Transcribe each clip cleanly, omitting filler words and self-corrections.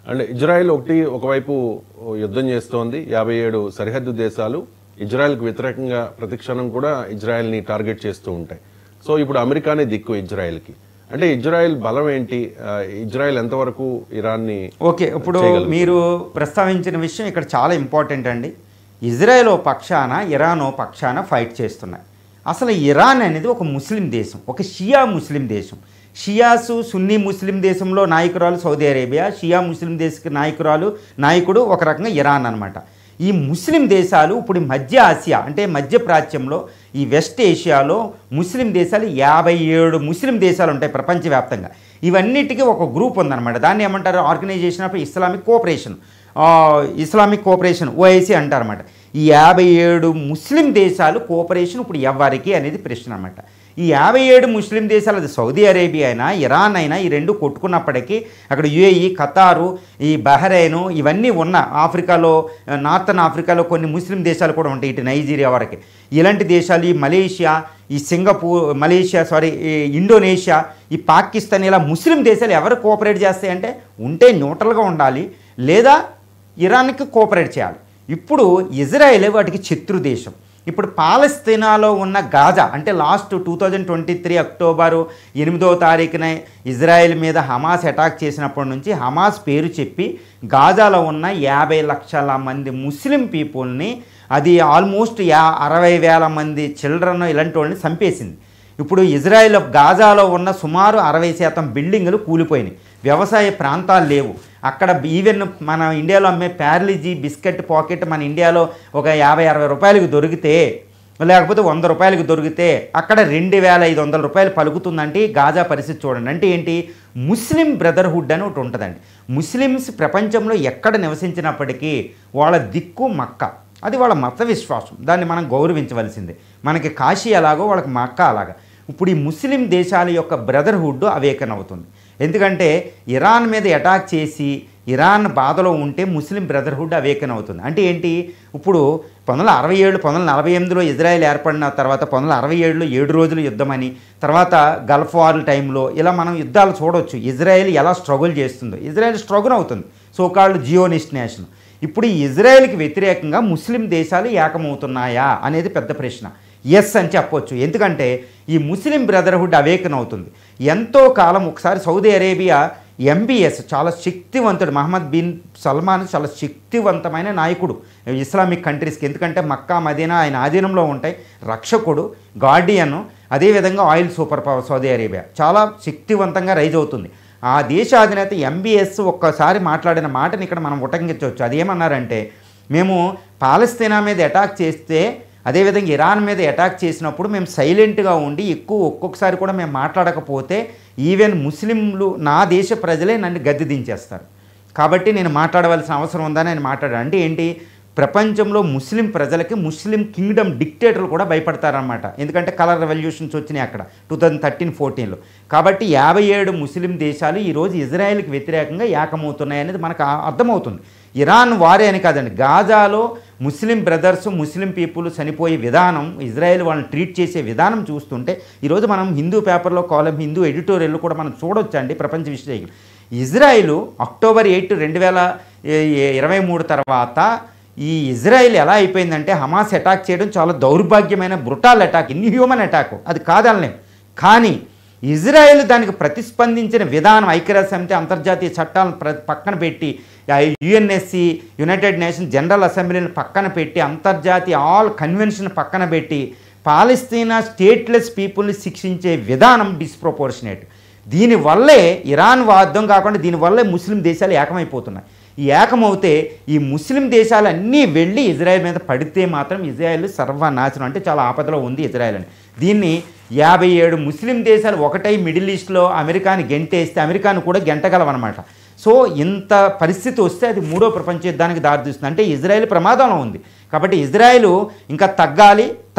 అంటే ఇజ్రాయెల్ ఒకవైపు యుద్ధం చేస్తోంది. 57 సరిహద్దు దేశాలు ఇజ్రాయెల్కి వ్యతిరేకంగా ప్రతిక్షణం కూడా ఇజ్రాయెల్ని టార్గెట్ చేస్తూ ఉంటాయి. సో ఇప్పుడు అమెరికానే దిక్కు ఇజ్రాయెల్కి. అంటే ఇజ్రాయెల్ బలం ఏంటి? ఇజ్రాయెల్ ఎంతవరకు ఇరాన్ని ఓకే, ఇప్పుడు మీరు ప్రస్తావించిన విషయం ఇక్కడ చాలా ఇంపార్టెంట్ అండి. ఇజ్రాయెల్ ఓ పక్షాన, ఇరాన్ ఓ పక్షాన ఫైట్ చేస్తున్నాయి. అసలు ఇరాన్ అనేది ఒక ముస్లిం దేశం, ఒక షియా ముస్లిం దేశం. షియాసు సున్నీ ముస్లిం దేశంలో నాయకురాలు సౌదీ అరేబియా, షియా ముస్లిం దేశ నాయకుడు ఒక రకంగా ఇరాన్ అనమాట. ఈ ముస్లిం దేశాలు ఇప్పుడు మధ్య ఆసియా అంటే మధ్య ప్రాచ్యంలో ఈ వెస్ట్ ఏషియాలో ముస్లిం దేశాలు 57 ముస్లిం దేశాలు ఉంటాయి ప్రపంచవ్యాప్తంగా. ఇవన్నిటికీ ఒక గ్రూప్ ఉందన్నమాట. దాన్ని ఏమంటారు? Organization of Islamic cooperation OIC అంటారన్నమాట. ఈ 57 ముస్లిం దేశాలు కోఆపరేషన్ ఇప్పుడు ఎవరికి అనేది ప్రశ్న అన్నమాట. ఈ 57 ముస్లిం దేశాలు, అది సౌదీ అరేబియా అయినా ఇరాన్ అయినా, ఈ రెండు కొట్టుకున్నప్పటికీ అక్కడ యుఏఈ, ఖతారు, ఈ బహ్రెయిన్ ఇవన్నీ ఉన్న ఆఫ్రికాలో, నార్థన్ ఆఫ్రికాలో కొన్ని ముస్లిం దేశాలు కూడా ఉంటాయి, ఇటు నైజీరియా వరకు. ఇలాంటి దేశాలు, ఈ మలేషియా, ఈ ఈ ఇండోనేషియా, ఈ పాకిస్తాన్, ఇలా ముస్లిం దేశాలు ఎవరు కోఆపరేట్ చేస్తాయంటే ఉంటే న్యూట్రల్గా ఉండాలి, లేదా ఇరాన్కి కోఆపరేట్ చేయాలి. ఇప్పుడు ఇజ్రాయెల్ వాటికి శత్రు దేశం. ఇప్పుడు పాలస్తీనాలో ఉన్న గాజా అంటే లాస్ట్ 2023 అక్టోబరు 8వ తారీఖున ఇజ్రాయెల్ మీద హమాస్ అటాక్ చేసినప్పటి నుంచి హమాస్ పేరు చెప్పి గాజాలో ఉన్న 50 లక్షల మంది ముస్లిం పీపుల్ని, అది ఆల్మోస్ట్ 60,000 మంది చిల్డ్రన్ ఇలాంటి వాళ్ళని చంపేసింది. ఇప్పుడు ఇజ్రాయెల్ గాజాలో ఉన్న సుమారు 60% బిల్డింగులు కూలిపోయినాయి. వ్యవసాయ ప్రాంతాలు లేవు అక్కడ. ఈవెన్ మన ఇండియాలో అమ్మే ప్యారలిజీ బిస్కెట్ పాకెట్ మన ఇండియాలో ఒక 50-60 రూపాయలకు దొరికితే, లేకపోతే 100 రూపాయలకు దొరికితే అక్కడ 2,500 రూపాయలు పలుకుతుందంటే గాజా పరిస్థితి చూడండి. అంటే ఏంటి? ముస్లిం బ్రదర్హుడ్ అని ఒకటి ఉంటుందండి. ముస్లిమ్స్ ప్రపంచంలో ఎక్కడ నివసించినప్పటికీ వాళ్ళ దిక్కు మక్క, అది వాళ్ళ మత విశ్వాసం, దాన్ని మనం గౌరవించవలసిందే. మనకి కాశీ ఎలాగో వాళ్ళకి మక్క అలాగా. ఇప్పుడు ఈ ముస్లిం దేశాల యొక్క బ్రదర్హుడ్ అవేకన్ అవుతుంది. ఎందుకంటే ఇరాన్ మీద అటాక్ చేసి ఇరాన్ బాధలో ఉంటే ముస్లిం బ్రదర్హుడ్ అవేకన్ అవుతుంది. అంటే ఏంటి? ఇప్పుడు 1967, 1948లో ఇజ్రాయెల్ ఏర్పడిన తర్వాత 1967లో 7 రోజులు యుద్ధమని, తర్వాత గల్ఫ్ వార్ టైంలో ఇలా మనం యుద్ధాలు చూడవచ్చు. ఇజ్రాయెల్ ఎలా స్ట్రగుల్ చేస్తుందో, ఇజ్రాయెల్ స్ట్రగుల్ అవుతుంది, సోకాల్డ్ జియోనిస్ట్ నేషన్. ఇప్పుడు ఈ ఇజ్రాయెల్కి వ్యతిరేకంగా ముస్లిం దేశాలు ఏకమవుతున్నాయా అనేది పెద్ద ప్రశ్న. ఎస్ అని చెప్పొచ్చు. ఎందుకంటే ఈ ముస్లిం బ్రదర్హుడ్ అవేకన్ అవుతుంది. ఎంతో కాలం ఒకసారి సౌదీ అరేబియా ఎంబీఎస్ చాలా శక్తివంతుడు, మహమ్మద్ బిన్ సల్మాన్ చాలా శక్తివంతమైన నాయకుడు ఇస్లామిక్ కంట్రీస్కి. ఎందుకంటే మక్కా, మదీనా ఆయన ఆధీనంలో ఉంటాయి. రక్షకుడు, గార్డియన్, అదేవిధంగా oil super power Saudi Arabia చాలా శక్తివంతంగా రైజ్ అవుతుంది. ఆ దేశ అధినేత ఎంబీఎస్ ఒక్కసారి మాట్లాడిన మాటని ఇక్కడ మనం ఉటంకించవచ్చు. అదేమన్నారంటే, మేము పాలస్తీనా మీద అటాక్ చేస్తే, అదేవిధంగా ఇరాన్ మీద అటాక్ చేసినప్పుడు మేము సైలెంట్గా ఉండి ఒక్కొక్కసారి కూడా మేము మాట్లాడకపోతే ఈవెన్ ముస్లింలు, నా దేశ ప్రజలే నన్ను గద్దె దించేస్తారు, కాబట్టి నేను మాట్లాడవలసిన అవసరం ఉందని ఆయన మాట్లాడారు. అంటే ఏంటి? ప్రపంచంలో ముస్లిం ప్రజలకి ముస్లిం కింగ్డమ్ డిక్టేటర్లు కూడా భయపడతారనమాట. ఎందుకంటే కలర్ రెవల్యూషన్స్ వచ్చినాయి అక్కడ 2013-14లో. కాబట్టి 57 ముస్లిం దేశాలు ఈరోజు ఇజ్రాయెల్కి వ్యతిరేకంగా ఏకమవుతున్నాయి అనేది మనకు అర్థమవుతుంది. ఇరాన్ వారే అని కాదండి, గాజాలో ముస్లిం బ్రదర్స్, ముస్లిం పీపుల్ చనిపోయే విధానం, ఇజ్రాయెల్ వాళ్ళని ట్రీట్ చేసే విధానం చూస్తుంటే ఈరోజు మనం హిందూ పేపర్లో హిందూ ఎడిటోరియల్ కూడా మనం చూడొచ్చండి. ప్రపంచ విషయం ఇజ్రాయెల్ అక్టోబర్ 8, 2023 తర్వాత ఈ ఇజ్రాయెల్ ఎలా అయిపోయిందంటే, హమాస్ అటాక్ చేయడం చాలా దౌర్భాగ్యమైన బ్రుటాల్ అటాక్, ఇన్హ్యూమన్ అటాక్, అది కాదనలేం. కానీ ఇజ్రాయెల్ దానికి ప్రతిస్పందించిన విధానం, ఐక్యరాజ్య సమితి అంతర్జాతీయ చట్టాలను పక్కన పెట్టి, యుఎన్ఎస్సి యునైటెడ్ నేషన్ జనరల్ అసెంబ్లీని పక్కన పెట్టి, అంతర్జాతీయ ఆల్ కన్వెన్షన్ పక్కన పెట్టి పాలస్తీనా స్టేట్లెస్ పీపుల్ని శిక్షించే విధానం డిస్ప్రపోర్షనేట్. దీనివల్లే ఇరాన్ వాద్దం కాకుండా దీనివల్లే ముస్లిం దేశాలు ఏకమైపోతున్నాయి. ఈ ఏకమవుతే ఈ ముస్లిం దేశాలన్నీ వెళ్ళి ఇజ్రాయెల్ మీద పడితే మాత్రం ఇజ్రాయెల్ సర్వనాశనం, అంటే చాలా ఆపదలో ఉంది ఇజ్రాయెల్ అని. దీన్ని 57 ముస్లిం దేశాలు ఒకటై మిడిల్ ఈస్ట్లో అమెరికాని గెంటేస్తే అమెరికాను కూడా గెంటగలవన్నమాట. సో ఇంత పరిస్థితి వస్తే అది 3వ ప్రపంచ యుద్ధానికి దారితీస్తుంది. అంటే ఇజ్రాయెల్ ప్రమాదంలో ఉంది. కాబట్టి ఇజ్రాయెల్ ఇంకా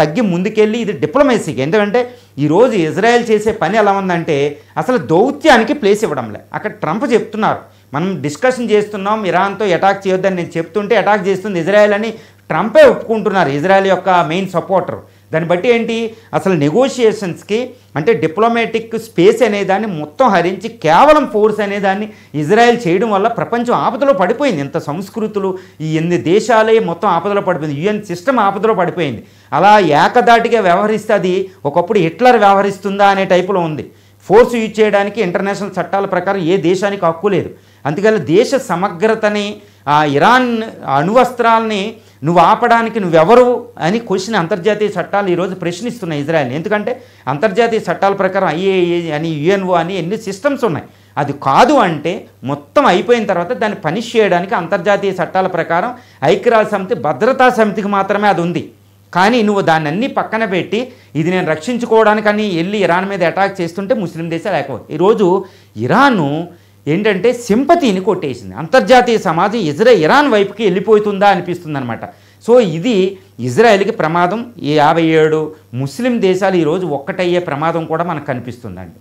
తగ్గి ముందుకెళ్ళి ఇది డిప్లొమసీకి. ఎందుకంటే ఈరోజు ఇజ్రాయెల్ చేసే పని ఎలా ఉందంటే, అసలు దౌత్యానికి ప్లేస్ ఇవ్వడంలే. అక్కడ ట్రంప్ చెప్తున్నారు, మనం డిస్కషన్ చేస్తున్నాం, ఇరాన్తో అటాక్ చేయొద్దని నేను చెప్తుంటే అటాక్ చేస్తుంది ఇజ్రాయెల్ అని ట్రంపే ఒప్పుకుంటున్నారు, ఇజ్రాయెల్ యొక్క మెయిన్ సపోర్టర్. దాన్ని బట్టి ఏంటి, అసలు నెగోషియేషన్స్కి అంటే డిప్లొమాటిక్ స్పేస్ అనేదాన్ని మొత్తం హరించి కేవలం ఫోర్స్ అనేదాన్ని ఇజ్రాయెల్ చేయడం వల్ల ప్రపంచం ఆపదలో పడిపోయింది. ఇంత సంస్కృతులు, ఈ ఎన్ని దేశాలే మొత్తం ఆపదలో పడిపోయింది, యుఎన్ సిస్టమ్ ఆపదలో పడిపోయింది. అలా ఏకదాటిగా వ్యవహరిస్తే అది ఒకప్పుడు హిట్లర్ వ్యవహరిస్తుందా అనే టైపులో ఉంది. ఫోర్స్ యూజ్ చేయడానికి ఇంటర్నేషనల్ చట్టాల ప్రకారం ఏ దేశానికి హక్కు లేదు. అందుకని దేశ సమగ్రతని, ఆ ఇరాన్ అణువస్త్రాలని నువ్వు ఆపడానికి నువ్వెవరు అని క్వశ్చన్ అంతర్జాతీయ చట్టాలు ఈరోజు ప్రశ్నిస్తున్నాయి ఇజ్రాయెల్ని. ఎందుకంటే అంతర్జాతీయ చట్టాల ప్రకారం ఐఏఏ అని యుఎన్ఓ అని ఎన్ని సిస్టమ్స్ ఉన్నాయి. అది కాదు అంటే మొత్తం అయిపోయిన తర్వాత దాన్ని పనిష్ చేయడానికి అంతర్జాతీయ చట్టాల ప్రకారం ఐక్యరాజ్య సమితి భద్రతా సమితికి మాత్రమే అది ఉంది. కానీ నువ్వు దాన్ని అన్నీ పక్కన పెట్టి ఇది నేను రక్షించుకోవడానికని వెళ్ళి ఇరాన్ మీద అటాక్ చేస్తుంటే ముస్లిం దేశాలు లేకపోతే ఈరోజు ఇరాను ఏంటంటే సింపతిని కొట్టేసింది. అంతర్జాతీయ సమాజం ఇరాన్ వైపుకి వెళ్ళిపోతుందా అనిపిస్తుంది అనమాట. సో ఇది ఇజ్రాయెల్కి ప్రమాదం. ఈ 57 ముస్లిం దేశాలు ఈరోజు ఒక్కటయ్యే ప్రమాదం కూడా మనకు కనిపిస్తుందండి.